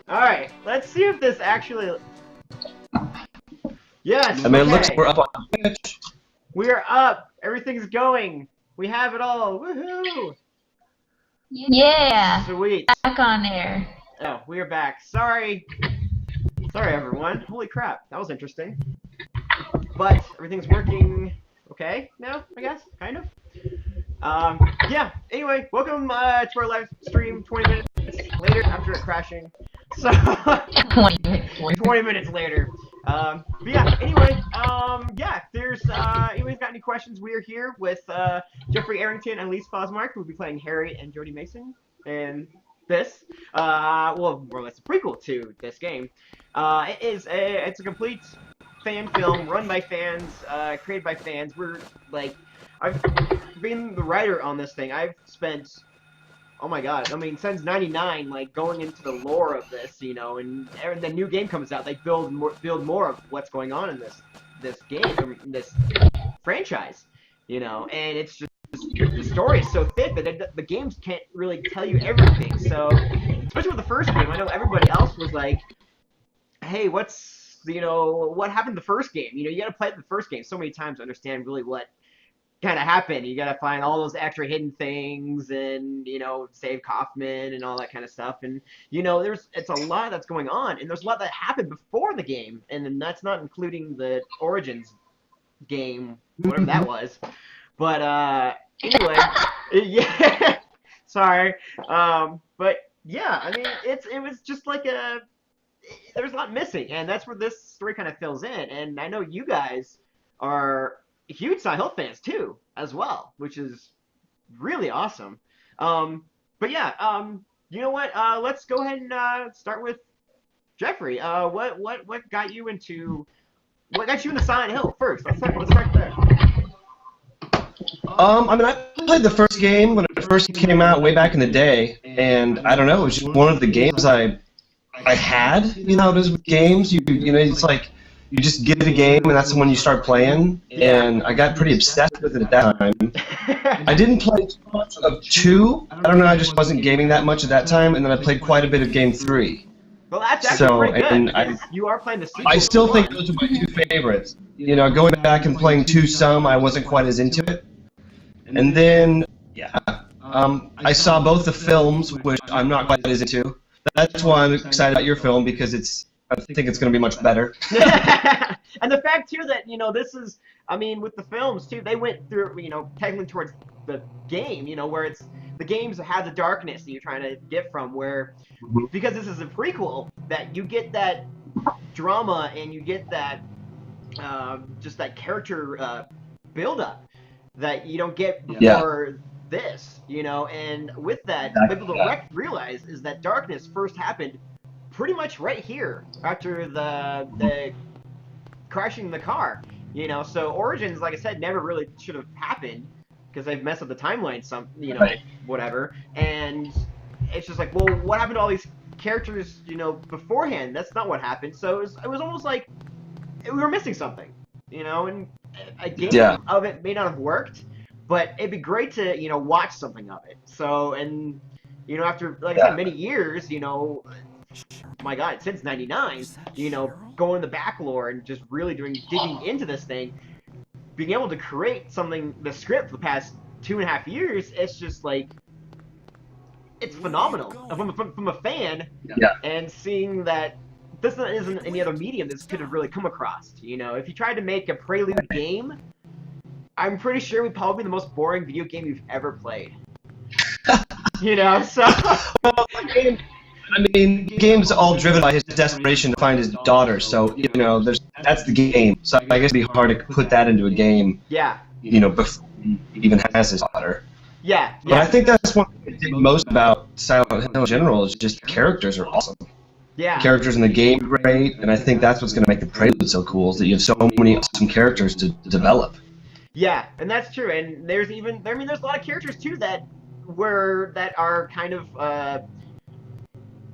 Alright, let's see if this actually... Yes, I mean, okay. it looks we're up on Twitch. We're up! Everything's going! We have it all! Woohoo! Yeah! Sweet. Back on air. Oh, we are back. Sorry. Sorry, everyone. Holy crap, that was interesting. But everything's working okay now, I guess? Kind of? Yeah, anyway, welcome to our live stream 20 minutes later after it crashing. So, 20 minutes later. 20 minutes later. But yeah, anyway, yeah, if there's, anybody's got any questions, we are here with, Jeffrey Arrington and Alysse Fozmark, who will be playing Harry and Jodie Mason in this. Well, more or less a prequel to this game. It's a complete fan film, run by fans, created by fans. We're, like, I've been the writer on this thing. I've spent, oh my god, I mean, since '99, like, going into the lore of this, you know, and the new game comes out, they build more of what's going on in this game, this franchise, you know, and it's just, the story is so thick that the games can't really tell you everything, so, especially with the first game, I know everybody else was like, hey, what happened to the first game? You know, you gotta play the first game so many times to understand really what kind of happened. You gotta find all those extra hidden things and, you know, save Kaufman and all that kind of stuff. And, you know, it's a lot that's going on, and there's a lot that happened before the game, and then that's not including the Origins game, whatever that was. But, anyway, yeah, sorry. But, yeah, I mean, it was just like there's a lot missing, and that's where this story kind of fills in. And I know you guys are huge Silent Hill fans too, as well, which is really awesome. But yeah, you know what? Let's go ahead and start with Jeffrey. What got you into Silent Hill first? Let's start there. I mean, I played the first game when it first came out way back in the day, and I don't know, it was just one of the games I had. You know, it is with games. You know, it's like you just get a game and that's when you start playing. And I got pretty obsessed with it at that time. I didn't play too much of 2. I don't know. I just wasn't gaming that much at that time. And then I played quite a bit of game 3. Well, that's actually pretty good. You are playing the sequel. I still think those are my 2 favorites. You know, going back and playing 2 some, I wasn't quite as into it. And then, yeah, I saw both the films, which I'm not quite as into. That's why I'm excited about your film, because I think it's going to be much better. And the fact, too, that, you know, this is, I mean, with the films, too, they went through, you know, technically towards the game, you know, where the games have the darkness that you're trying to get from, where, because this is a prequel, that you get that drama and you get that, just that character Yeah. build-up that you don't get before this, you know, and with that, what people don't realize is that darkness first happened pretty much right here after the crashing the car, you know. So Origins, like I said, never really should have happened because they've messed up the timeline, you know, whatever. And it's just like, well, what happened to all these characters, you know, beforehand? That's not what happened. So it was almost like we were missing something, you know. And a game of it may not have worked, but it'd be great to, you know, watch something of it. So, and, you know, after, like I said, many years, you know, my god, since '99, you know, going the back lore and just really digging into this thing, being able to create something, the script for the past 2.5 years, it's just like, it's phenomenal. From a fan, and seeing that this isn't any other medium this could have really come across. You know, if you tried to make a Prelude game, I'm pretty sure it would probably be the most boring video game you've ever played. You know, so... Well, I mean, the game's all driven by his desperation to find his daughter, so, you know, that's the game. So I guess it'd be hard to put that into a game, you know, before he even has his daughter. But I think that's one thing I dig most about Silent Hill in general, is just the characters are awesome. Characters in the game are great, and I think that's what's going to make the Prelude so cool, is that you have so many awesome characters to develop. Yeah, and that's true, and there's a lot of characters, too, that are kind of,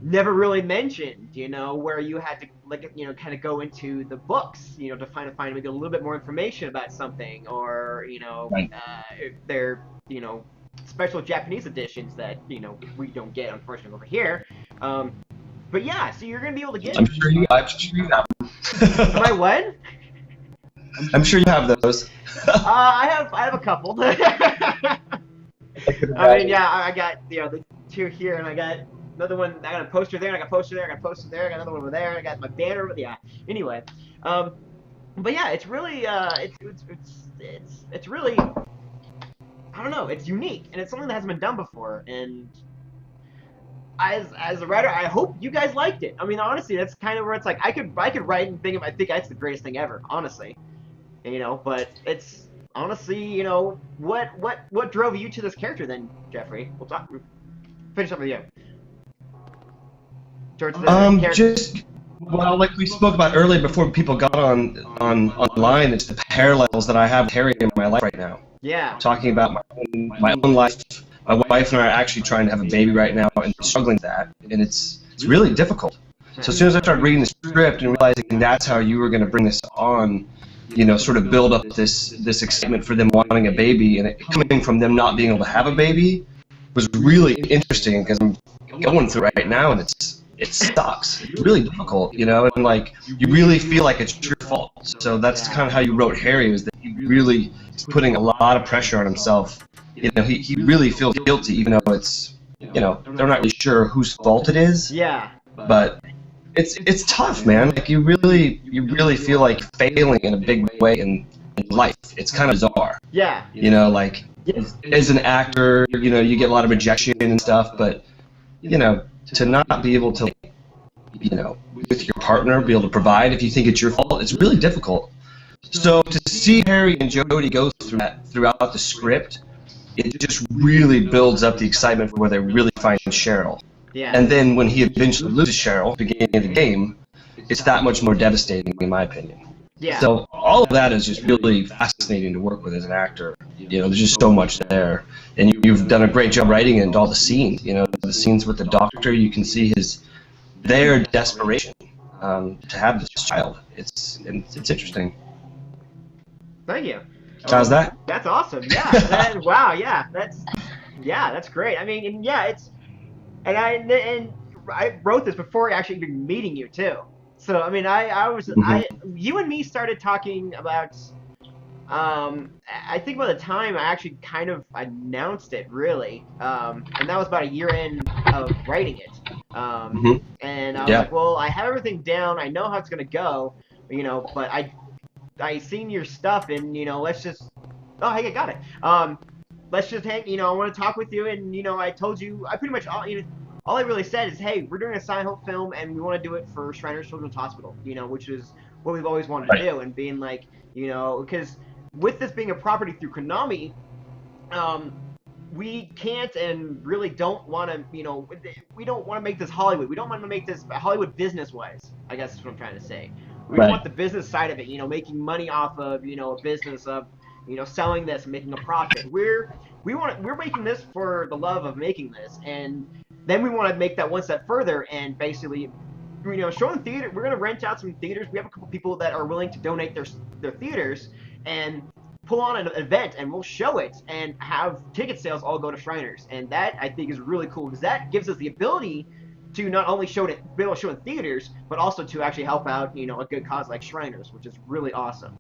never really mentioned, you know, where you had to, like, you know, kind of go into the books, you know, to find maybe a little bit more information about something, or, you know, if they're, you know, special Japanese editions that, you know, we don't get, unfortunately, over here. But yeah, so you're gonna be able to get. I'm sure you have them. Am I what? I'm sure you have those. I have a couple. I mean, yeah, I got the 2 here, and I got another one. I got a poster there, and I got a poster there, I got a poster there, I got another one over there, and I got my banner. Yeah. Anyway, but yeah, it's really it's really, I don't know, it's unique, and it's something that hasn't been done before, and as a writer, I hope you guys liked it. I mean, honestly, that's kind of where it's like I could write and I think that's the greatest thing ever, honestly. But it's honestly, what drove you to this character then, Jeffrey? We'll finish up with you. Towards the well, like we spoke about earlier before people got online, it's the parallels that I have with Harry in my life right now. Yeah. Talking about my own life. My wife and I are actually trying to have a baby right now and struggling with that, and it's really difficult. So as soon as I started reading the script and realizing that's how you were going to bring this on, sort of build up this excitement for them wanting a baby, and it coming from them not being able to have a baby was really interesting because I'm going through it right now, and it sucks. It's really difficult, and like you really feel like it's your fault. So that's kind of how you wrote Harry, was that he really is putting a lot of pressure on himself. He really feels guilty, even though it's, they're not really sure whose fault it is. Yeah. But it's tough, man. Like you really feel like failing in a big way in life. It's kind of bizarre. Yeah. Like as an actor, you get a lot of rejection and stuff, but to not be able to, with your partner, be able to provide if you think it's your fault, it's really difficult. So to see Harry and Jodie go through that throughout the script, it just really builds up the excitement for where they really find Cheryl. Yeah. And then when he eventually loses Cheryl at the beginning of the game, it's that much more devastating, in my opinion. Yeah. So all of that is just really fascinating to work with as an actor. There's just so much there, and you've done a great job writing it, all the scenes. The scenes with the doctor, you can see their desperation to have this child. It's interesting. Thank you. How's that? That's awesome. Yeah. Wow. Yeah. That's great. I mean, and yeah, and I wrote this before actually even meeting you too. So I mean, you and me started talking about. I think by the time I actually kind of announced it, really, and that was about a year in of writing it. And I was like, well, I have everything down. I know how it's gonna go, but I seen your stuff, and let's just. Oh, hey, I got it. Let's just hang. I want to talk with you, and I told you. I pretty much all I really said is, hey, we're doing a silent Hill film, and we want to do it for Shriners Children's Hospital. Which is what we've always wanted to do, and being like, because with this being a property through Konami, we can't and really don't want to. We don't want to make this Hollywood. We don't want to make this Hollywood business-wise. I guess is what I'm trying to say. We want the business side of it, making money off of, a business of, selling this and making a profit. We're making this for the love of making this, and then we want to make that one step further and basically, showing theater. We're gonna rent out some theaters. We have a couple people that are willing to donate their theaters and pull on an event, and we'll show it and have ticket sales all go to Shriners, and that I think is really cool because that gives us the ability to not only be able to show in theaters, but also to actually help out, a good cause like Shriners, which is really awesome.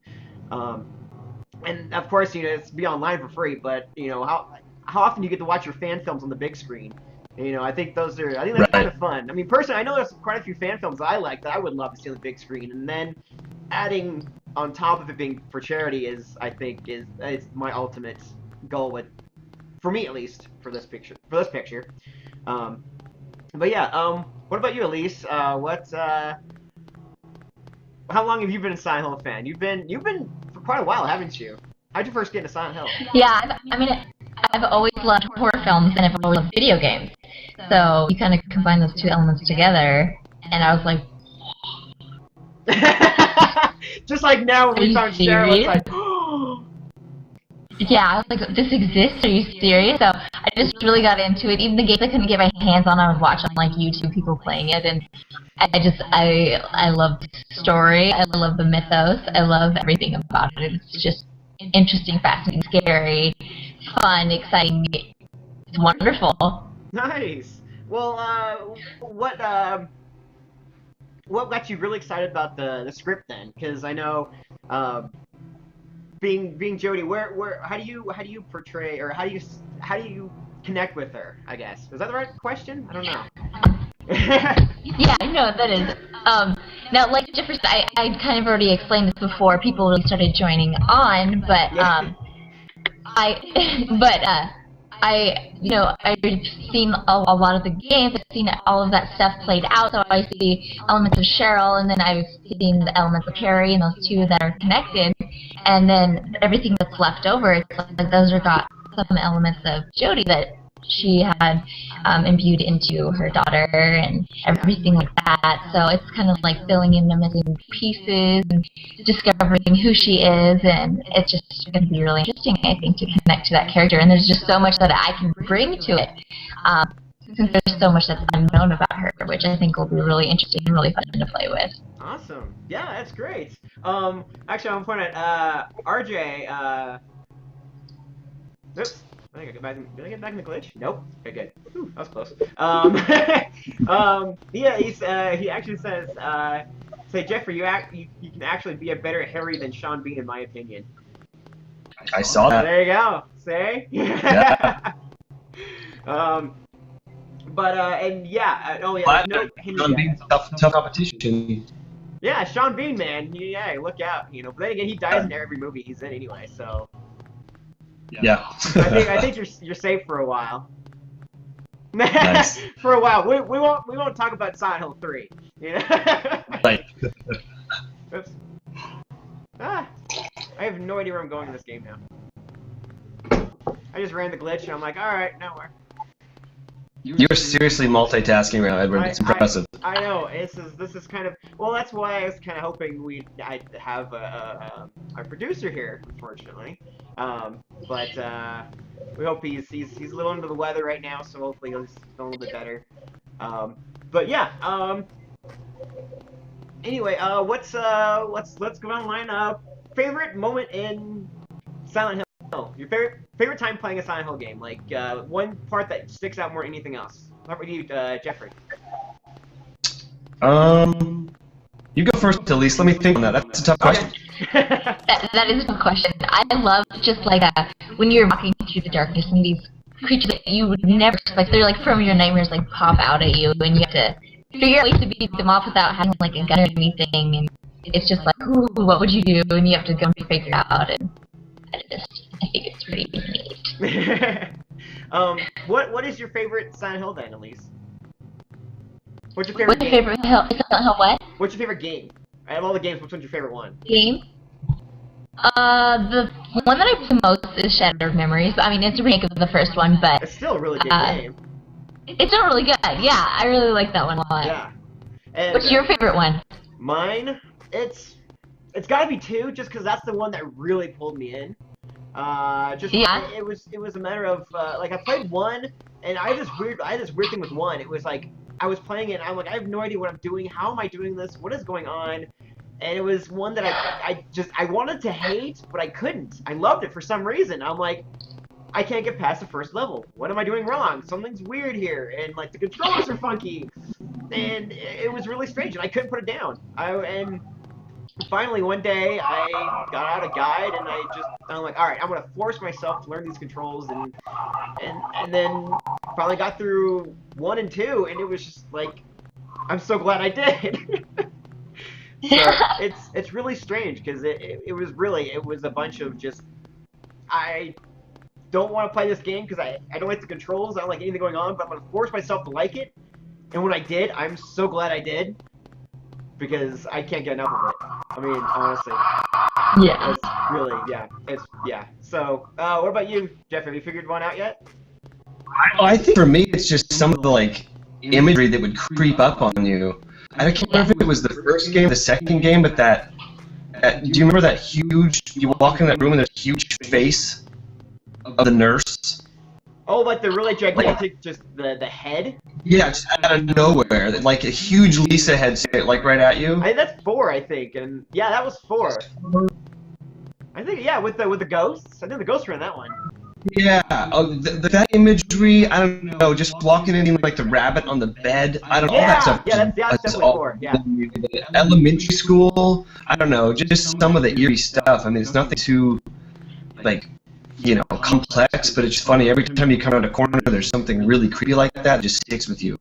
And of course, it's be online for free, but how often do you get to watch your fan films on the big screen? I think that's kind of fun. I mean, personally, I know there's quite a few fan films I like that I would love to see on the big screen, and then adding on top of it being for charity is my ultimate goal for me at least, for this picture. But yeah, what about you, Alysse? How long have you been a Silent Hill fan? You've been for quite a while, haven't you? How'd you first get into Silent Hill? Yeah, I've always loved horror films and I've always loved video games. So you kind of combine those two elements together, and I was like, just like now when we found Cheryl, it's like, yeah, I was like, this exists? Are you serious? So I just really got into it. Even the games I couldn't get my hands on, I would watch on like YouTube people playing it, and I love the story. I love the mythos. I love everything about it. It's just interesting, fascinating, scary, fun, exciting. It's wonderful. Nice. Well, what got you really excited about the script then? Because I know, being Jodie, how do you portray, or how do you connect with her? I guess is that the right question? I don't know. Yeah, no, that is. Now, like Jefferson, I kind of already explained this before people really started joining on, but I've seen a lot of the games. I've seen all of that stuff played out, so I see elements of Cheryl, and then I've seen the elements of Harry, and those two that are connected, and then everything that's left over, it's like those are got some elements of Jodie that she had imbued into her daughter and everything like that. So it's kind of like filling in the missing pieces and discovering who she is, and it's just going to be really interesting, I think, to connect to that character. And there's just so much that I can bring to it, since there's so much that's unknown about her, which I think will be really interesting and really fun to play with. Awesome. Yeah, that's great. Actually, I'm pointing at RJ. Oops. Did I get back in the glitch? Nope. Okay, good. Whew, that was close. Yeah, he actually says, say Jeffrey, you can actually be a better Harry than Sean Bean, in my opinion. I saw that. There you go. See? Yeah. And yeah, oh yeah, no Sean Bean, tough competition. Yeah, Sean Bean, man. Look out, But then again, he dies in every movie he's in anyway, so. Yeah. I think you're safe for a while. Nice. For a while. We won't talk about Silent Hill 3. Right. Oops. I have no idea where I'm going in this game now. I just ran the glitch and I'm like, alright, nowhere. You're seriously multitasking right now, Edward. It's impressive. I know. This is kind of, well, that's why I was kind of hoping I'd have a producer here, unfortunately. But we hope he's a little under the weather right now, so hopefully he'll feel a little bit better. But yeah. Anyway, let's go online. Favorite moment in Silent Hill. Your favorite time playing a Silent Hill game, like one part that sticks out more than anything else. How about you, Jeffrey? You go first, Alysse. Let me think on that. That's a tough question. that is a tough question. I love just like when you're walking through the darkness and these creatures that you would never expect, they're like from your nightmares, like pop out at you, and you have to figure out ways to beat them off without having like a gun or anything. And it's just like, ooh, what would you do? And you have to go and figure it out. And I think it's pretty neat. What is your favorite Silent Hill then, Alysse? What's your favorite What's game? your favorite Silent Hill what? What's your favorite game? Out of all the games, which one's your favorite one? Game? The one that I play the most is Shattered Memories. I mean, it's a remake of the first one, but it's still a really good game. It's still really good. Yeah, I really like that one a lot. Yeah. And, what's your favorite one? Mine, it's gotta be 2, just because that's the one that really pulled me in. It was a matter of like I played 1, and I had this weird thing with 1. It was like I was playing it, and I'm like, I have no idea what I'm doing. How am I doing this? What is going on? And it was one that I wanted to hate, but I couldn't. I loved it for some reason. I'm like, I can't get past the first level. What am I doing wrong? Something's weird here, and like the controls are funky, and it was really strange, and I couldn't put it down. And finally one day I got out a guide, and I'm like, all right, I'm gonna force myself to learn these controls, and then finally got through 1 and 2, and it was just like, I'm so glad I did. So it's really strange, because it was a bunch of just, I don't want to play this game because I don't like the controls, I don't like anything going on, but I'm gonna force myself to like it. And when I did, I'm so glad I did, because I can't get enough of it. I mean, honestly. Yeah. It's really, yeah. So, what about you, Jeff? Have you figured one out yet? I think for me, it's just some of the like imagery that would creep up on you. I can't remember if it was the first game, the second game, but do you remember that huge? You walk in that room and there's a huge face of the nurse. Oh, like the really gigantic, just the head? Yeah, just out of nowhere, like a huge Lisa head, like right at you. That's 4, I think, and yeah, that was 4. I think, yeah, with the ghosts. I think the ghosts were in that one. Yeah, that imagery, I don't know, just walking in like the rabbit on the bed, I don't know, all that stuff. Yeah, that's definitely core, yeah. Elementary school, I don't know, just some of the eerie stuff. I mean, it's nothing too, like, you know, complex, but it's funny. Every time you come around a corner, there's something really creepy like that just sticks with you.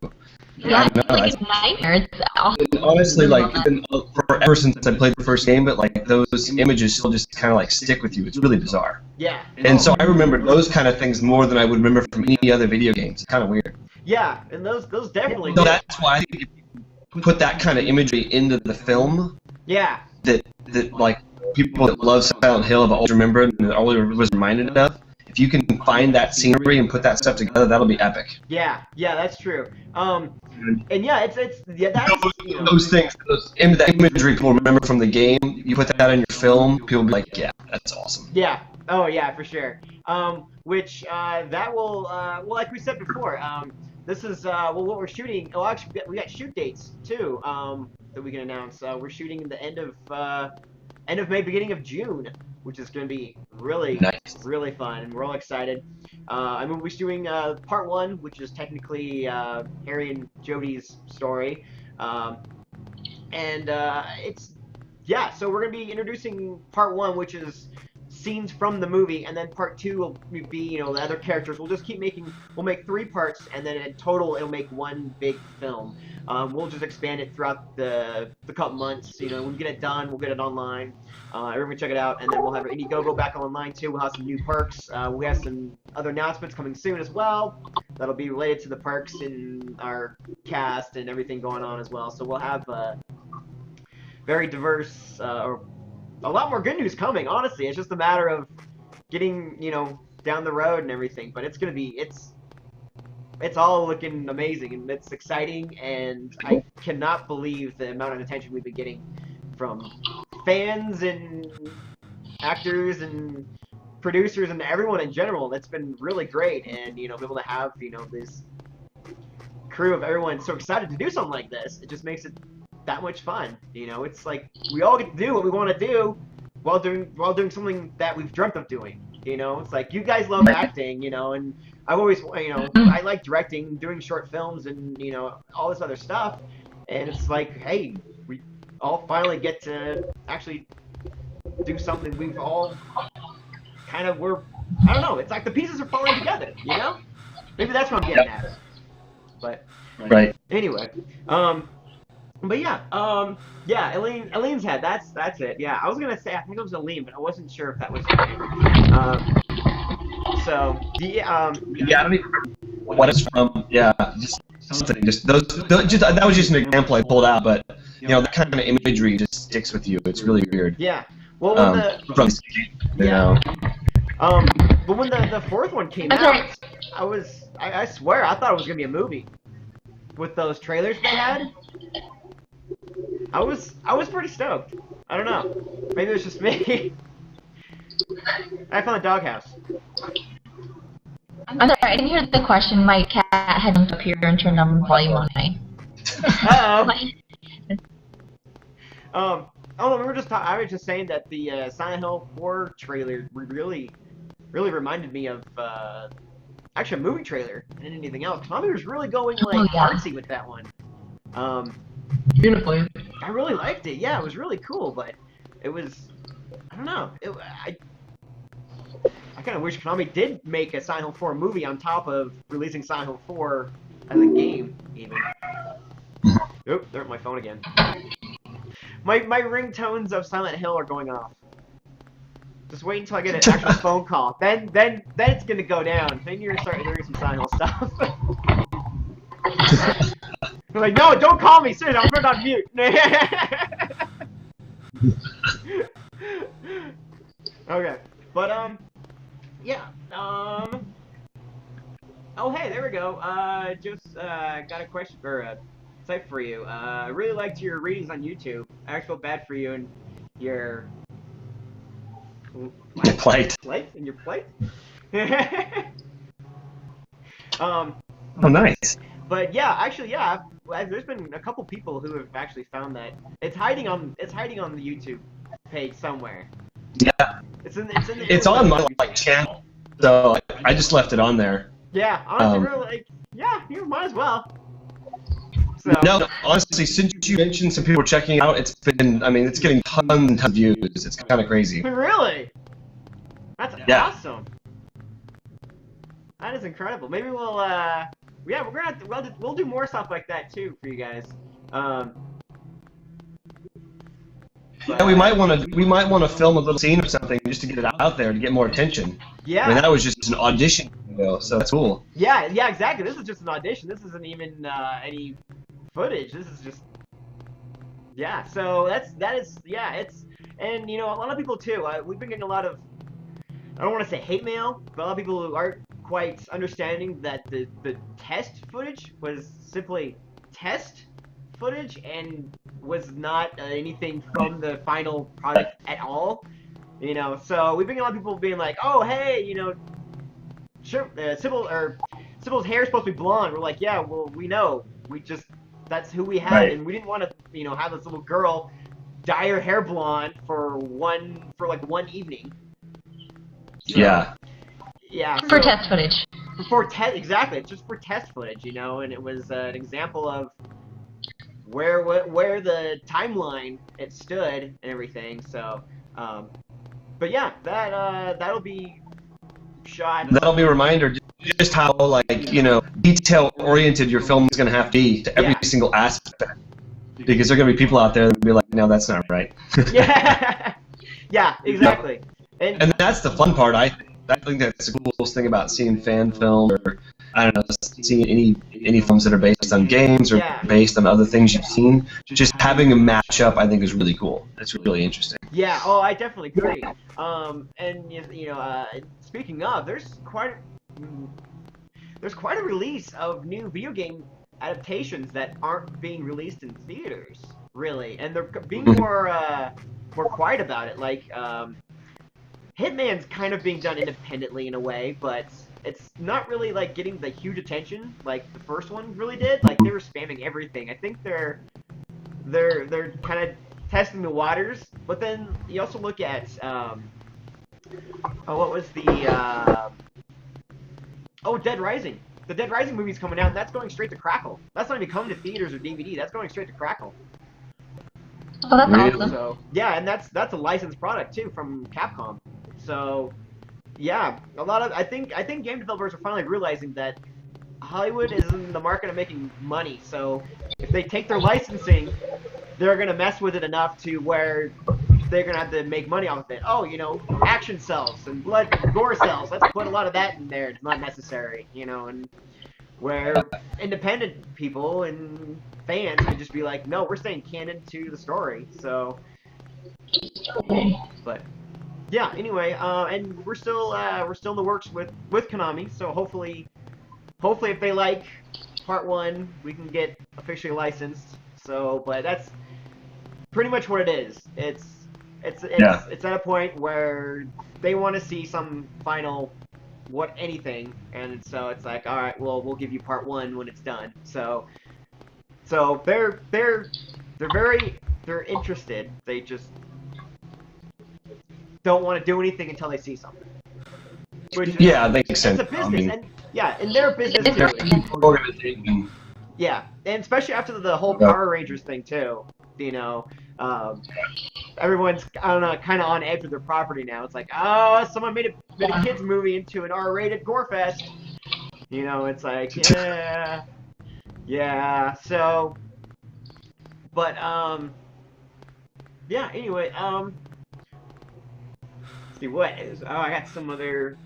Yeah, it's like a nightmare. It's awesome. Honestly, like, it's been forever since I played the first game, but like those images still just kind of like stick with you. It's really bizarre. Yeah. And so I remember those kind of things more than I would remember from any other video games. It's kind of weird. Yeah, and those definitely. So that's why I think if you put that kind of imagery into the film. Yeah. That like people that love Silent Hill have always remembered and always was reminded of. If you can find that scenery and put that stuff together, that'll be epic. Yeah, that's true. And yeah, that's you know, those things, that imagery people remember from the game. You put that in your film, people will be like, yeah, that's awesome. Yeah. Oh yeah, for sure. Which that will well, like we said before, this is well, what we're shooting. Oh, actually, we got shoot dates too that we can announce. We're shooting in the end of May, beginning of June, which is going to be really nice. Really fun, and we're all excited. I mean, we're doing part 1, which is technically Harry and Jodie's story, and it's so we're going to be introducing part 1, which is scenes from the movie, and then part 2 will be, you know, the other characters. We'll just keep we'll make 3 parts, and then in total it'll make one big film. We'll just expand it throughout the couple months. You know, when we get it done, we'll get it online. Everyone check it out, and then we'll have Indiegogo back online too. We'll have some new perks. We have some other announcements coming soon as well. That'll be related to the perks in our cast and everything going on as well. So we'll have very diverse, or a lot more good news coming. Honestly, it's just a matter of getting, you know, down the road and everything. But it's gonna be it's all looking amazing, and it's exciting, and I cannot believe the amount of attention we've been getting from fans and actors and producers and everyone in general. That's been really great, and, you know, be able to have, you know, this crew of everyone so excited to do something like this. It just makes it that much fun. You know, it's like we all get to do what we want to do while doing something that we've dreamt of doing. You know, it's like you guys love acting, you know, and I've always, you know, I like directing, doing short films, and, you know, all this other stuff. And it's like, hey, we all finally get to actually do something we've all kind of I don't know, it's like the pieces are falling together, you know? Maybe that's what I'm getting at. But anyway, but yeah, Aleene's head, that's it. Yeah, I was gonna say I think it was Aline, but I wasn't sure if that was her name. So I don't even remember what it's from. Yeah, just something. Just that was just an example I pulled out, but you know, that kind of imagery just sticks with you. It's really weird. Yeah. Well, when but when the 4th one came out, I swear I thought it was gonna be a movie with those trailers they had. I was pretty stoked. I don't know. Maybe it was just me. I found the doghouse. I'm sorry, I didn't hear the question. My cat had jumped up here and turned on volume on me. Oh, we were I was just saying that the Silent Hill 4 trailer really reminded me of actually a movie trailer and anything else. Tommy was really going like artsy with that one. Beautifully. I really liked it. Yeah, it was really cool, but it was, I don't know. I kind of wish Konami did make a Silent Hill 4 movie on top of releasing Silent Hill 4 as a game, even. Oop, there's my phone again. My ringtones of Silent Hill are going off. Just wait until I get an actual phone call. Then it's gonna go down. Then you're gonna start hearing some Silent Hill stuff. I'm like, no, don't call me, seriously, I'll put it on mute. Okay, but yeah, oh hey, there we go. Just got a question or a type for you. I really liked your readings on YouTube. I actually feel bad for you and your plate. And your plate. Oh, nice. But yeah, actually, yeah, there's been a couple people who have actually found that it's hiding on the YouTube page somewhere. Yeah. It's on my channel. So I just left it on there. Yeah, honestly, really, like, yeah, you might as well. So. No, honestly, since you mentioned some people were checking it out, it's been, I mean, it's getting tons and tons of views. It's kind of crazy. Really? That's awesome. That is incredible. Maybe we'll, yeah, we're gonna have to, we'll do more stuff like that too for you guys. Yeah, we might want to film a little scene or something just to get it out there to get more attention. Yeah. I mean, that was just an audition, so that's cool. Yeah, yeah, exactly. This is just an audition. This isn't even any footage. This is just, yeah. So that is, yeah. It's, and you know, a lot of people too. We've been getting a lot of, I don't want to say hate mail, but a lot of people who aren't quite understanding that the test footage was simply test footage and was not anything from the final product at all. You know, so we've been getting a lot of people being like, oh, hey, you know, sure, Sybil's hair is supposed to be blonde. We're like, yeah, well, we know. We just, that's who we had, right. And we didn't want to, you know, have this little girl dye her hair blonde for like one evening. So, yeah. Yeah. For test footage. Exactly. It's just for test footage, you know, and it was an example of where the timeline it stood and everything. So, but yeah, that'll be shot. That'll be a reminder just how, like, you know, detail oriented your film is going to have to be to every single aspect, because there are going to be people out there that will be like, no, that's not right. Yeah. Yeah. Exactly. And that's the fun part, I think. I think that's the coolest thing about seeing fan film, or I don't know, seeing any films that are based on games or based on other things you've seen. Just having a match up, I think, is really cool. It's really interesting. Yeah. Oh, I definitely agree. And you know, speaking of, there's quite a release of new video game adaptations that aren't being released in theaters, really, and they're being more quiet about it. Like, Hitman's kind of being done independently in a way, but it's not really like getting the huge attention like the first one really did. Like, they were spamming everything. I think they're kind of testing the waters. But then you also look at what was the Dead Rising. The Dead Rising movie's coming out, and that's going straight to Crackle. That's not even coming to theaters or DVD. That's going straight to Crackle. Oh, that's awesome. So, yeah, and that's a licensed product too from Capcom. So, yeah, I think game developers are finally realizing that Hollywood is in the market of making money. So, if they take their licensing, they're gonna mess with it enough to where they're gonna have to make money off of it. Oh, you know, action sells and blood gore sells. Let's put a lot of that in there. It's not necessary, you know, and where independent people and fans can just be like, no, we're staying canon to the story. So, but yeah, anyway, and we're still in the works with Konami. So hopefully if they like part 1, we can get officially licensed. So, but that's pretty much what it is. It's at a point where they want to see some final anything, and so it's like, all right, well, we'll give you part 1 when it's done. So they're interested. They just don't want to do anything until they see something. That makes sense. It's a business, and in their business organization. Yeah, and especially after the whole Power Rangers thing too. You know, everyone's, I don't know, kind of on edge with their property now. It's like, oh, someone made a kids movie into an R-rated gore fest. You know, it's like, yeah. So, but yeah. Anyway, let's see what is. Oh, I got some other.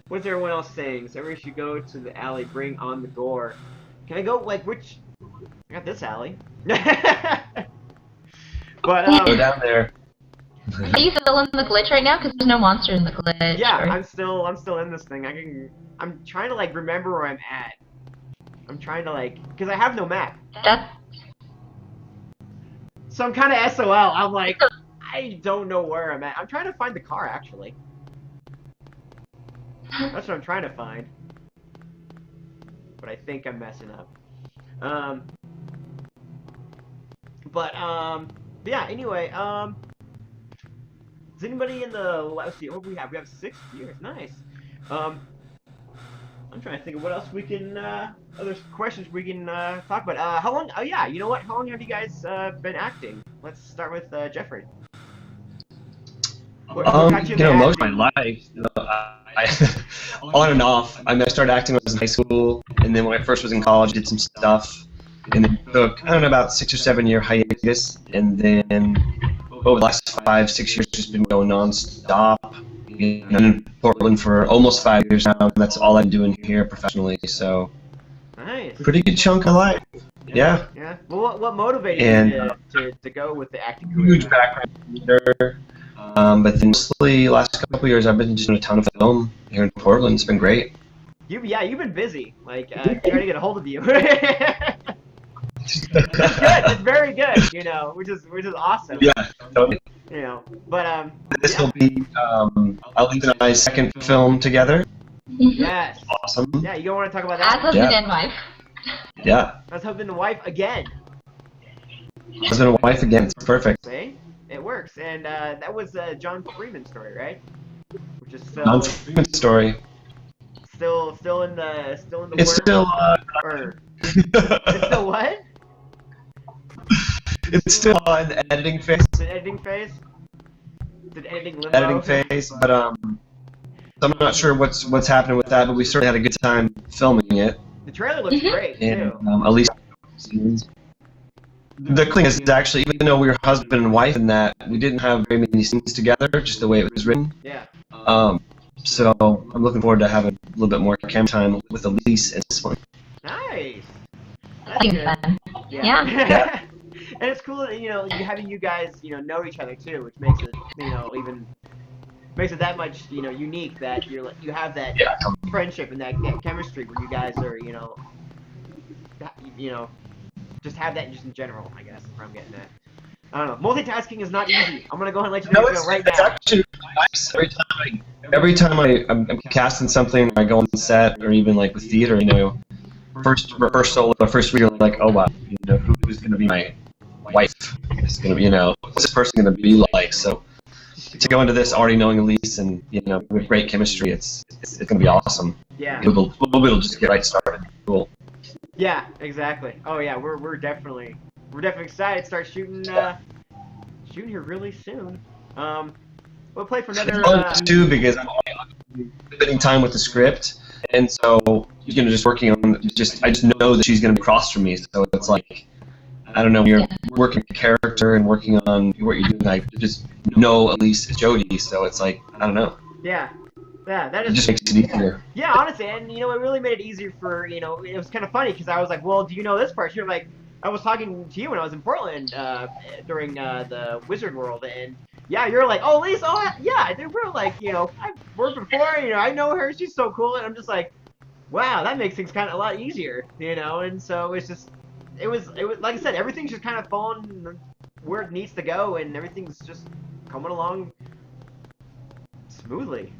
What's everyone else saying? So everyone should go to the alley. Bring on the gore. Can I go like which? I got this alley. But go down there. Are you still in the glitch right now? Because there's no monster in the glitch. Yeah, or... I'm still in this thing. I'm trying to like remember where I'm at. I'm trying to like, because I have no map. So I'm kind of SOL. I'm like, I don't know where I'm at. I'm trying to find the car actually. That's what I'm trying to find. But I think I'm messing up. Yeah, anyway, is anybody in the, let's see, what do we have? We have 6 viewers, nice. I'm trying to think of what else we can, other questions we can talk about. How long? Oh yeah, you know what? How long have you guys been acting? Let's start with Jeffrey. What got You know, most acting? of my life, you know, I on and off. I mean, I started acting when I was in high school, and then when I first was in college, did some stuff, and then took, I don't know, about 6 or 7 year hiatus, and then over the last 5, 6 years, just been going non-stop. You know, in Portland for almost 5 years now, and that's all I'm doing here professionally. So, nice. pretty good chunk of life. Yeah. Yeah. Well, what motivated you to go with the acting career? Huge background leader. But then mostly last couple of years, I've been just doing a ton of film here in Portland. It's been great. You've been busy. Like, trying to get a hold of you. It's good. It's very good. You know, which is awesome. Yeah. Totally. You know, but this will be Alysse and I's second film together. Yes. Awesome. Yeah, you don't want to talk about that? As husband and wife. Yeah. As husband and wife again. Husband and wife again. It's perfect. See? It works. And that was John Freeman's story, right? Which is still John Freeman's story. Still in the It's works? still. It's still what? It's still in the editing phase. The editing phase? The editing limbo? Editing phase, but I'm not sure what's happening with that. But we certainly had a good time filming it. The trailer looks great And too. Alysse. The thing is, actually, even though we were husband and wife in that, we didn't have very many scenes together, just the way it was written. Yeah. So I'm looking forward to having a little bit more cam time with Alysse in this one. Nice. That's fun. Yeah. Yeah. And it's cool that, you know, having you guys, you know each other too, which makes it, you know, even makes it that much, you know, unique that you have that friendship and that chemistry where you guys are, you know, just have that just in general, I guess, is where I'm getting at. I don't know. Multitasking is not easy. I'm gonna go ahead and let you know right it's now. Actually nice. Every time I'm casting something, I go on set, or even like with theater, you know, first rehearsal or first read, like, oh wow, you know, who's gonna be my wife? It's gonna be, you know, what's this person gonna be like? So to go into this already knowing Alysse and, you know, with great chemistry, it's gonna be awesome. Yeah. We'll just get right started. Cool. Yeah, exactly. Oh yeah, we're definitely excited to start shooting here really soon. We'll play for another. Too, because I'm spending time with the script, and so, you know, just working on I just know that she's gonna be across from me, so it's like, I don't know, when you're working a character and working on what you're doing, I just know Alysse is Jodie, so it's like, I don't know. Yeah. Yeah, that is. It just makes it easier. Yeah, honestly, and you know, it really made it easier for, you know, it was kind of funny because I was like, well, do you know this part? You're like, I was talking to you when I was in Portland during the Wizard World, and yeah, you're like, oh, Alysse, oh yeah, dude, we're like, you know, I've worked before, you know, I know her, she's so cool, and I'm just like, wow, that makes things kind of a lot easier, you know, and so it's just, it was like I said, everything's just kind of falling where it needs to go, and everything's just coming along smoothly.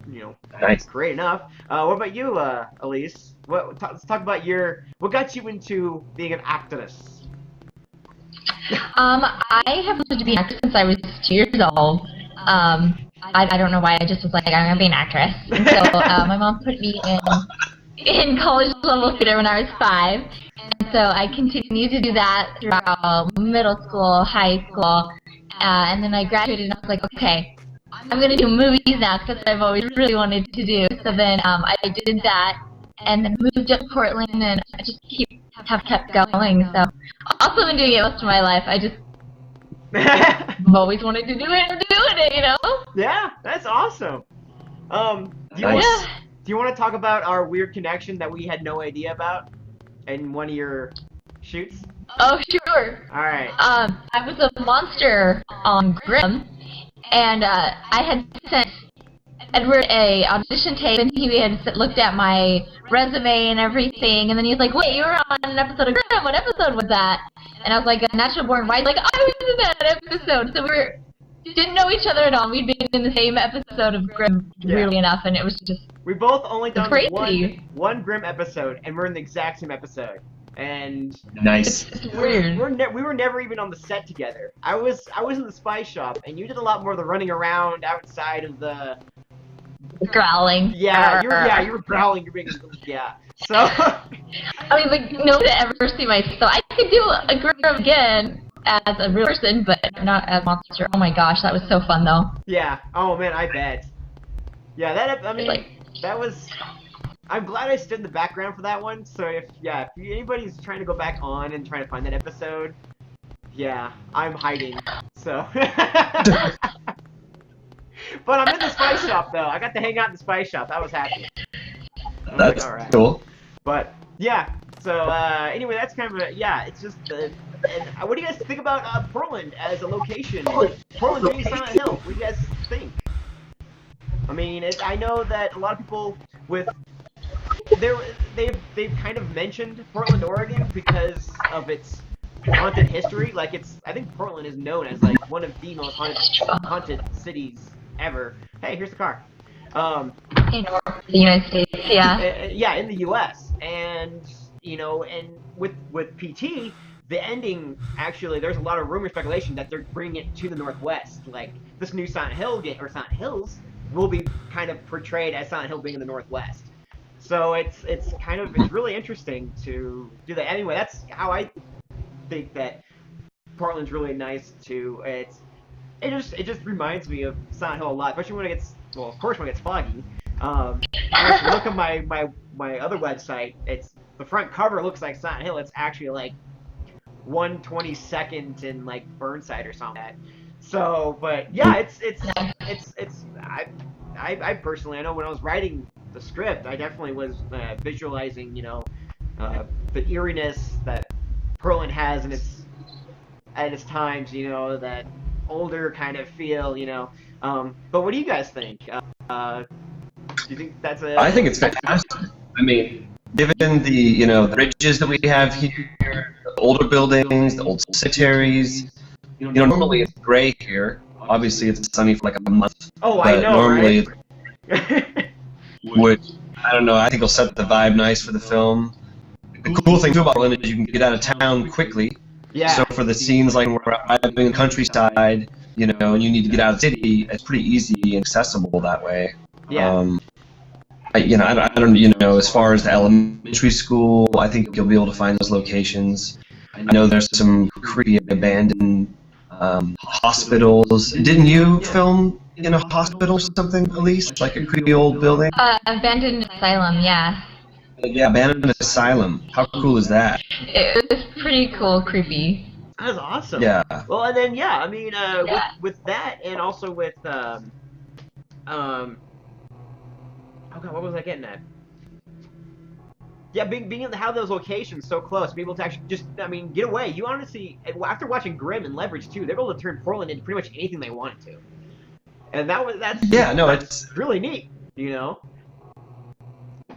You know, Nice. Great enough. What about you, Alysse? Let's talk about what got you into being an actress. I have wanted to be an actress since I was 2 years old. I don't know why. I just was like, I'm gonna be an actress. And so my mom put me in college level theater when I was 5, and so I continued to do that throughout middle school, high school, and then I graduated and I was like, okay, I'm gonna do movies now because I've always really wanted to do. So then I did that, and then moved up to Portland, and I just have kept going. So also been doing it most of my life. I just I've always wanted to do it and doing it, you know. Yeah, that's awesome. Do you want to talk about our weird connection that we had no idea about in one of your shoots? Oh sure. All right. I was a monster on Grimm. And I had sent Edward a audition tape, and he had looked at my resume and everything, and then he was like, wait, you were on an episode of Grimm, what episode was that? And I was like, A Natural Born Wife, like, I was in that episode, so we didn't know each other at all. We'd been in the same episode of Grimm, weirdly enough, and it was just we both only done crazy. one Grimm episode, and we're in the exact same episode. And nice. It's weird. We were never even on the set together. I was in the spy shop, and you did a lot more of the running around outside of the growling. Yeah, you were growling. You're being, yeah. So. I mean, like, no one to ever see my. So I could do a Grim again as a real person, but not as a monster. Oh my gosh, that was so fun though. Yeah. Oh man, I bet. Yeah, that was. I'm glad I stood in the background for that one. So if anybody's trying to go back on and trying to find that episode, yeah, I'm hiding. So. But I'm in the spice shop though. I got to hang out in the spice shop. I was happy. That's all right. Cool. But yeah. So anyway, that's kind of it's just. And what do you guys think about Portland as a location? Portland being Silent Hill. What do you guys think? I mean, I know that a lot of people they've kind of mentioned Portland, Oregon because of its haunted history. Like I think Portland is known as like one of the most haunted cities ever. Hey, here's the car. In the United States, yeah. Yeah, in the U.S. And and with PT. The ending, actually, there's a lot of rumor speculation that they're bringing it to the Northwest. Like, this new Silent Hill or Silent Hills will be kind of portrayed as Silent Hill being in the Northwest. So it's really interesting to do that. Anyway, that's how I think that Portland's really nice too. It just reminds me of Silent Hill a lot, especially when it gets, well, of course when it gets foggy. Look at my other website. The front cover looks like Silent Hill. It's actually like 1/22 in like Burnside or something like that. So, but yeah, I personally, I know when I was writing the script, I definitely was visualizing, the eeriness that Portland has at its times, that older kind of feel, But what do you guys think? Do you think that's I think it's fantastic. I mean, given the bridges that we have here, the older buildings, the old cemeteries, normally it's gray here. Obviously, it's sunny for like a month. Oh, but I know, normally right? Which, I don't know, I think will set the vibe nice for the film. The cool thing too about Portland is you can get out of town quickly. Yeah. So for the scenes like where I'm in the countryside, and you need to get out of the city, it's pretty easy and accessible that way. Yeah. I don't, as far as the elementary school, I think you'll be able to find those locations. I know there's some creepy abandoned hospitals. Didn't you film in a hospital or something, Alysse? Like a creepy old building? Abandoned asylum, yeah. Yeah, abandoned asylum. How cool is that? It was pretty cool, creepy. That was awesome. Yeah. Well, and then I mean, with that, and also with oh god, what was I getting at? Yeah, being able to have those locations so close, be able to actually just, get away. You honestly, after watching Grimm and Leverage too, they're able to turn Portland into pretty much anything they wanted to, and that's really neat,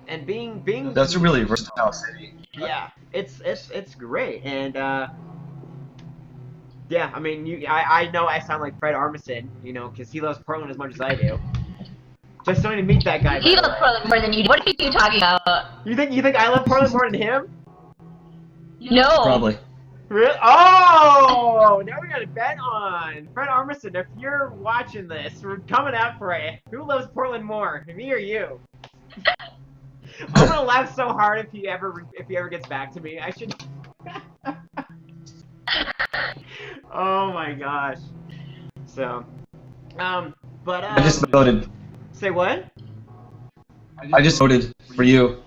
And being that's a really versatile city. Yeah, it's great, and yeah, I mean, I know I sound like Fred Armisen, because he loves Portland as much as I do. Just don't even meet that guy. He loves Portland more than you do. What are you talking about? You think I love Portland more than him? No. Probably. Really? Oh! Now we got a bet on Fred Armisen. If you're watching this, we're coming out for it. Who loves Portland more, me or you? I'm gonna laugh so hard if he ever gets back to me. I should. Oh my gosh. So, but I just voted. Say what? I just voted for you.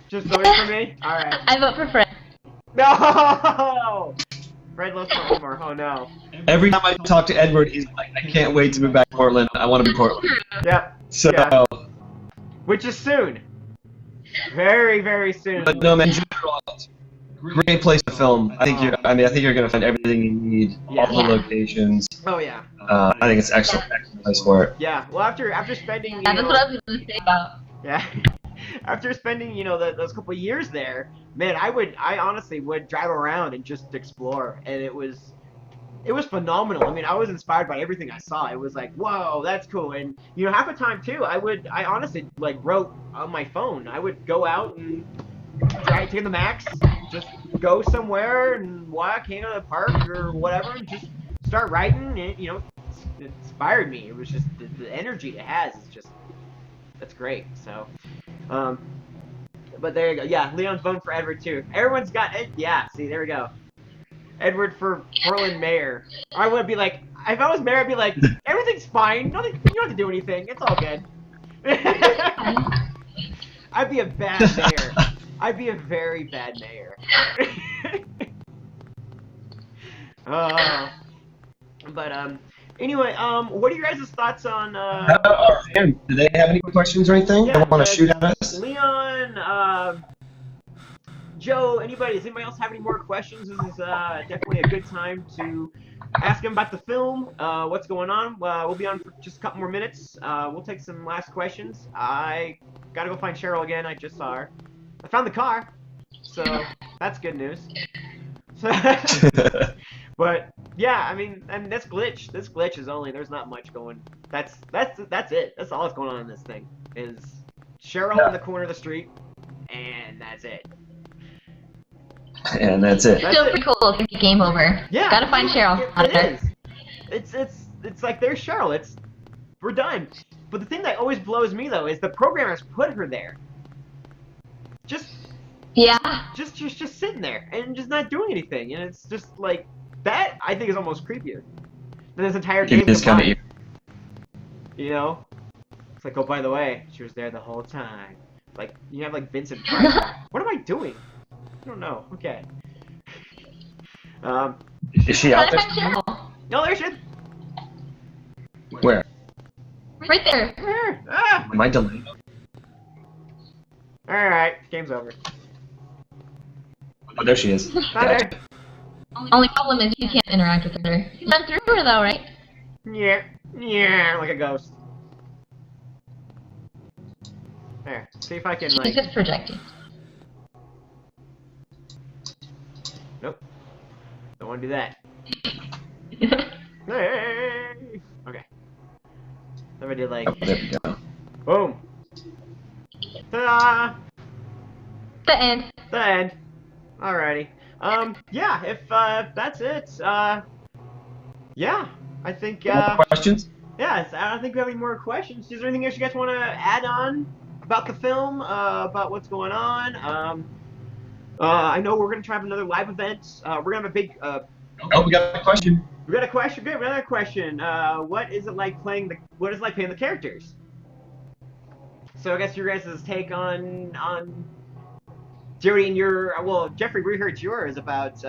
Just voted for me? Alright. I vote for Fred. No! Fred loves Portland more. Oh no. Every time I talk to Edward, he's like, I can't wait to move back to Portland. I want to be Portland. Yep. So. Yeah. Which is soon. Very, very soon. But no, man, great place to film. I think you're gonna find everything you need, all the locations. Oh yeah. I think it's excellent place for it. Yeah. Well, after spending. That's what I was gonna say about. Yeah. After spending, those couple of years there, man, I honestly would drive around and just explore, and it was phenomenal. I mean, I was inspired by everything I saw. It was like, whoa, that's cool. And half the time too, I honestly wrote on my phone. I would go out and take the max, just go somewhere and walk, hang out at the park or whatever, and just start writing. And it inspired me. It was just the energy it has is just that's great. So, but there you go. Yeah, Leon's voting for Edward too. Everyone's got it. Yeah, see, there we go. Edward for Portland mayor. I would be like, if I was mayor, I'd be like, everything's fine. You don't have to do anything. It's all good. I'd be a bad mayor. I'd be a very bad mayor. But anyway, what are your guys' thoughts on? Do they have any questions or anything? Yeah, They want to shoot at us? Leon, Joe, anybody? Does anybody else have any more questions? This is definitely a good time to ask them about the film. What's going on? We'll be on for just a couple more minutes. We'll take some last questions. I gotta go find Cheryl again. I just saw her. I found the car, so that's good news. But yeah, I mean, and this glitch is only, there's not much going. That's it. That's all that's going on in this thing. Is Cheryl in the corner of the street, and that's it. And that's it. It's still pretty cool. It's game over. Yeah, Gotta find Cheryl. It is. It's like there's Cheryl. We're done. But the thing that always blows me though is the programmers put her there. Just sitting there and just not doing anything, and it's just like that. I think is almost creepier than this entire game. It is kind of. You know, it's like, oh, by the way, she was there the whole time. Like you have like Vincent Price. What am I doing? I don't know. Okay. Is she out there? No, there she is. Where? Right there. Ah! Am I delayed? Alright, game's over. Oh, there she is. Bye. Gotcha. Only problem is you can't interact with her. You went through her though, right? Yeah, like a ghost. There, see if I can, like... She's just projecting. Nope. Don't want to do that. Hey! Okay. Then we did, like... Oh, there we go. Boom! Ta-da! The end. The end. Alrighty. Yeah, if that's it, yeah, I think, More questions? yeah, I don't think we have any more questions. Is there anything else you guys want to add on about the film, about what's going on? I know we're going to try to have another live event. We're going to have a big, Oh, we got a question. we got a question, good, another question. What is it like playing the characters? So I guess your guys' take on Jodie and your, well, Jeffrey, we heard yours about,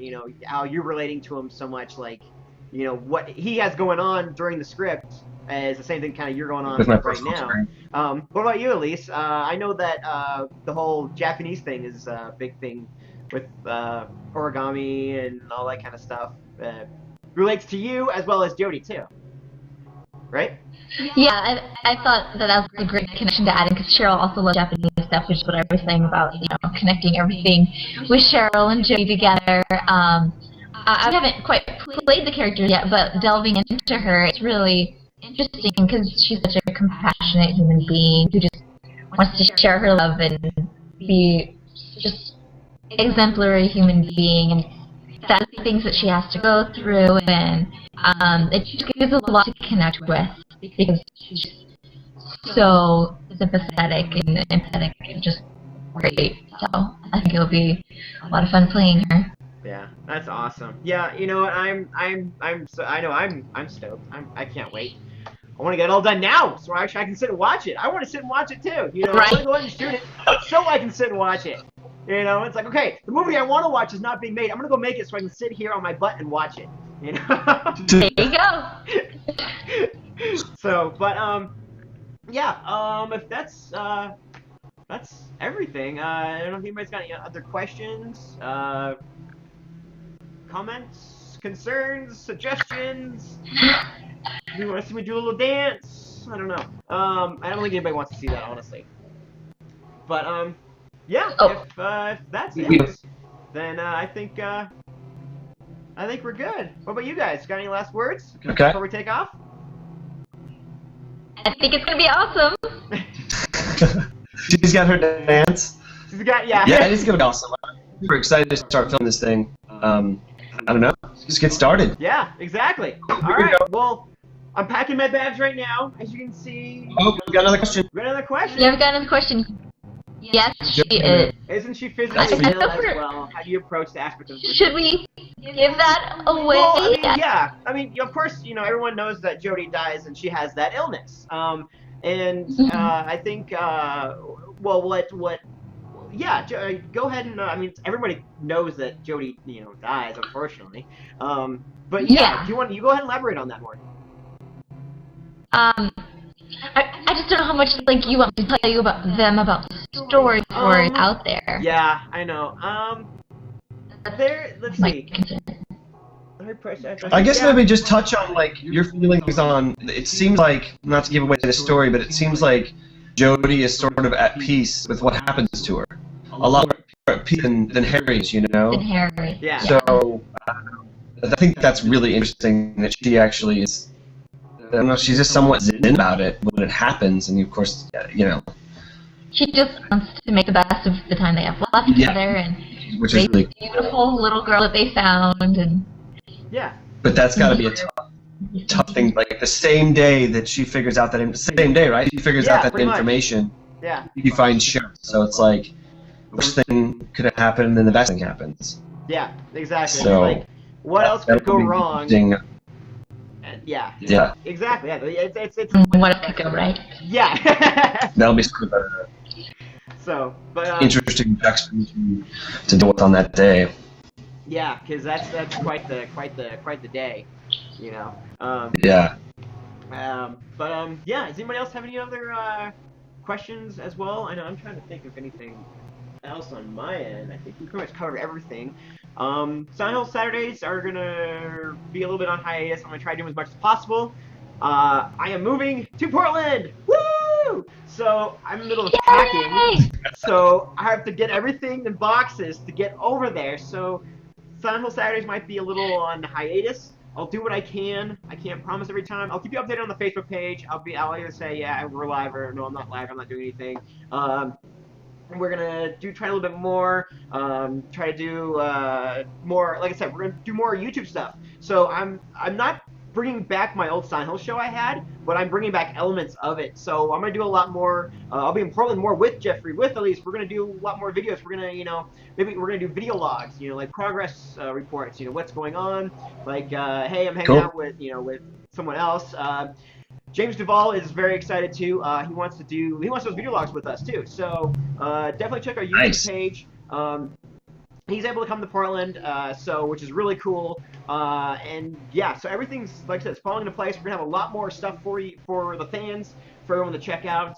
you know, how you're relating to him so much, like, you know, what he has going on during the script is the same thing kind of you're going on With my right personal now. experience. What about you, Alysse? I know that the whole Japanese thing is a big thing with origami and all that kind of stuff. Relates to you as well as Jodie, too. Right? Yeah, I thought that was a great connection to add in because Cheryl also loves Japanese stuff, which is what I was saying about, you know, connecting everything with Cheryl and Jodie together. I haven't quite played the character yet, but delving into her, it's really interesting because she's such a compassionate human being who just wants to share her love and be just exemplary human being, and sad things that she has to go through, and it just gives us a lot to connect with because she's so sympathetic and empathetic and just great. So I think it'll be a lot of fun playing her. Yeah, that's awesome. Yeah, you know what? I'm stoked. I can't wait. I want to get it all done now, so I can sit and watch it. I want to sit and watch it too. You know, Right. I want to go ahead and shoot it, so I can sit and watch it. You know, it's like, okay, the movie I want to watch is not being made. I'm gonna go make it so I can sit here on my butt and watch it. You know. There you go. So, but yeah, if that's everything. I don't know if anybody's got any other questions, comments, concerns, suggestions. Do you want to see me do a little dance? I don't know. I don't think anybody wants to see that, honestly. But yeah, if that's it, then I think we're good. What about you guys? Got any last words before we take off? I think it's gonna be awesome. She's got her dance. She's got, yeah. Yeah, it's gonna be awesome. I'm super excited to start filming this thing. I don't know. Just get started. Yeah, exactly. All right. Well, I'm packing my bags right now, as you can see. Oh, we got another question. We got another question. Yeah, we've got another question. Yes, she is. Isn't she physically ill as well? How do you approach the aspect of this? Should we give that away? Well, I mean, yeah. I mean, of course, everyone knows that Jodie dies and she has that illness. I think, yeah, go ahead and, I mean, everybody knows that Jodie, dies, unfortunately. But yeah, you go ahead and elaborate on that more. I just don't know how much you want me to tell you about the story before it's out there. Yeah, I know. Let's see. I guess maybe just touch on your feelings on. It seems like, not to give away the story, but it seems like Jodie is sort of at peace with what happens to her. A lot more at peace than Harry's, Than Harry. Yeah. So I think that's really interesting that she actually is. I don't know, she's just somewhat zen about it when it happens, and of course, She just wants to make the best of the time they have left together, and which is really beautiful little girl that they found, and But that's got to be a tough thing. Like the same day that she figures out that same day, right? She figures out that information. Yeah. You find Cheryl, so it's like the worst thing could have happened, and then the best thing happens. Yeah, exactly. So what else could go wrong? Yeah. Exactly. Yeah. It's what could go right? Yeah. That'll be sort of a interesting juxtaposition to deal with on that day. Yeah, because that's quite the day, Yeah. Yeah. Does anybody else have any other questions as well? I know I'm trying to think of anything else on my end. I think we pretty much covered everything. Silent Hill Saturdays are gonna be a little bit on hiatus. I'm gonna try to do as much as possible. I am moving to Portland. Woo! So I'm in the middle of packing. So I have to get everything in boxes to get over there. So Silent Hill Saturdays might be a little on hiatus. I'll do what I can. I can't promise every time. I'll keep you updated on the Facebook page. I'll either say, yeah, we're live, or no, I'm not live. I'm not doing anything. We're gonna try a little bit more. Try to do more. Like I said, we're gonna do more YouTube stuff. So I'm not bringing back my old Silent Hill show I had, but I'm bringing back elements of it. So I'm gonna do a lot more. I'll be in Portland more with Jeffrey, with Alysse. We're gonna do a lot more videos. We're gonna, maybe we're gonna do video logs. Like progress reports. What's going on. Like, hey, I'm hanging out with with someone else. James Duvall is very excited too. He wants those video logs with us too. So definitely check our YouTube page. He's able to come to Portland, which is really cool. And yeah, so everything's, like I said, it's falling into place. We're gonna have a lot more stuff for you, for the fans, for everyone to check out,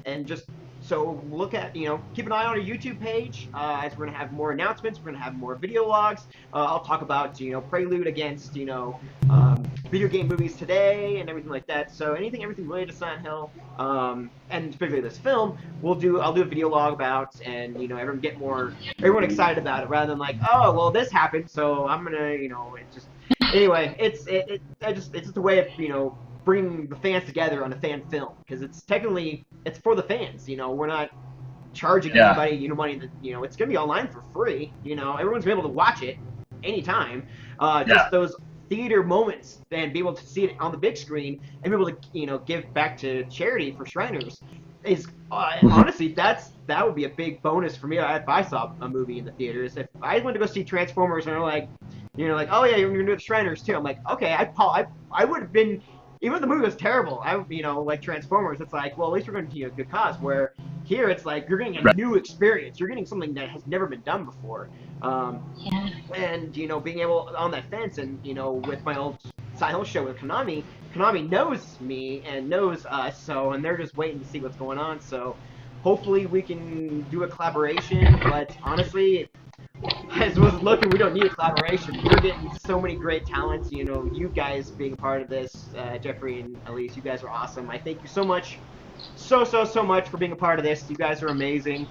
and just so look at, keep an eye on our YouTube page, as we're gonna have more announcements. We're gonna have more video logs. I'll talk about Prelude against video game movies today and everything like that. So everything related to Silent Hill, and specifically this film, I'll do a video log about, and everyone excited about it, rather than like, oh well, this happened, so I'm gonna anyway, it's just a way of bringing the fans together on a fan film, because it's for the fans. We're not charging anybody money. It's gonna be online for free. Everyone's gonna be able to watch it anytime. Just those theater moments, and be able to see it on the big screen and be able to give back to charity for Shriners is honestly that would be a big bonus for me if I saw a movie in the theaters. If I went to go see Transformers and they're like, oh yeah, you're gonna do the Shriners too. I'm like, okay, I would have been. Even if the movie was terrible, like Transformers, it's like, well, at least we're going to a good cause. Where here, it's like you're getting a new experience. You're getting something that has never been done before. And being able on that fence, and with my old Silent Hill show with Konami knows me and knows us, and they're just waiting to see what's going on. So hopefully we can do a collaboration. But honestly, as was looking, we don't need a collaboration. We're getting so many great talents. You guys being a part of this, Jeffrey and Alysse, you guys are awesome. I thank you so much, so much for being a part of this. You guys are amazing.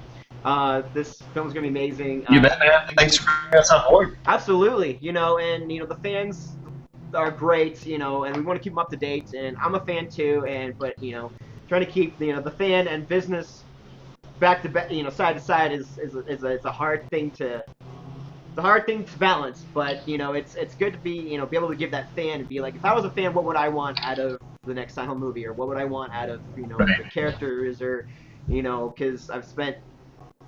This film's gonna be amazing. You bet, man. Thanks for bringing us on board. Absolutely. And the fans are great. And we want to keep them up to date. And I'm a fan too. But trying to keep the fan and business back to back, side to side is a hard thing to it's a hard thing to balance, but you know, it's good to be, you know, be able to give that fan and be like, if I was a fan, what would I want out of the next Silent Hill movie, or what would I want out of, you know, the characters, or, you know, because I've spent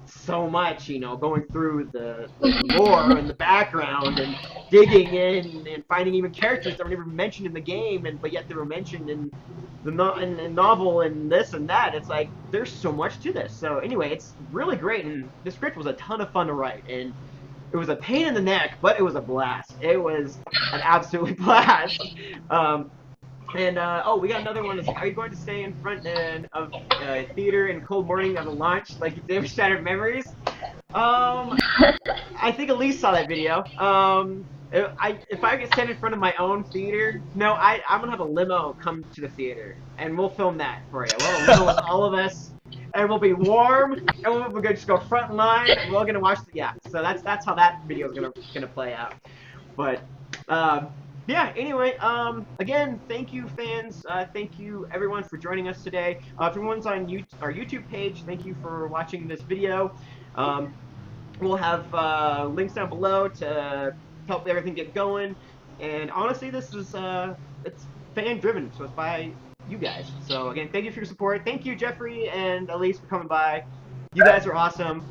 so much, you know, going through the lore and the background and digging in and finding even characters that were never mentioned in the game, and but yet they were mentioned in the novel and this and that. It's like there's so much to this. So anyway, it's really great, and the script was a ton of fun to write, and it was a pain in the neck, but it was a blast. It was an absolute blast. Oh, we got another one. Are you going to stay in front of theater in cold morning of the launch like you did with Shattered Memories? I think Alysse saw that video. If I could stand in front of my own theater, no, I'm gonna have a limo come to the theater, and we'll film that for you. We'll have a limo with all of us, and we'll be warm, and we're gonna just go front line, and we're gonna watch so that's how that video is gonna play out. But yeah, anyway, again, thank you, fans. Thank you, everyone, for joining us today. If everyone's on our YouTube page, thank you for watching this video. We'll have links down below to help everything get going. And honestly, this is it's fan-driven, so it's by you guys. So again, thank you for your support. Thank you, Jeffrey and Alysse, for coming by. You guys are awesome.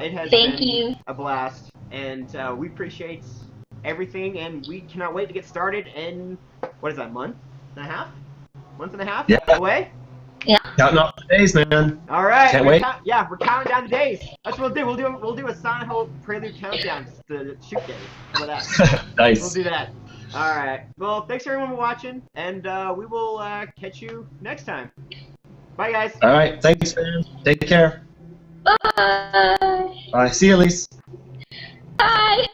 It has been a blast, and we appreciate everything, and we cannot wait to get started in, what is that, month and a half? Month and a half? Yeah. Away? Yeah. Counting off the days, man. All right. Can't wait. Yeah, we're counting down the days. That's what we'll do. We'll do a Silent Hill Prelude countdown to shoot days. How about that? Nice. We'll do that. All right. Well, thanks everyone for watching, and we will catch you next time. Bye, guys. All right. Thanks, man. Take care. Bye. Bye. See you, Alysse. Bye.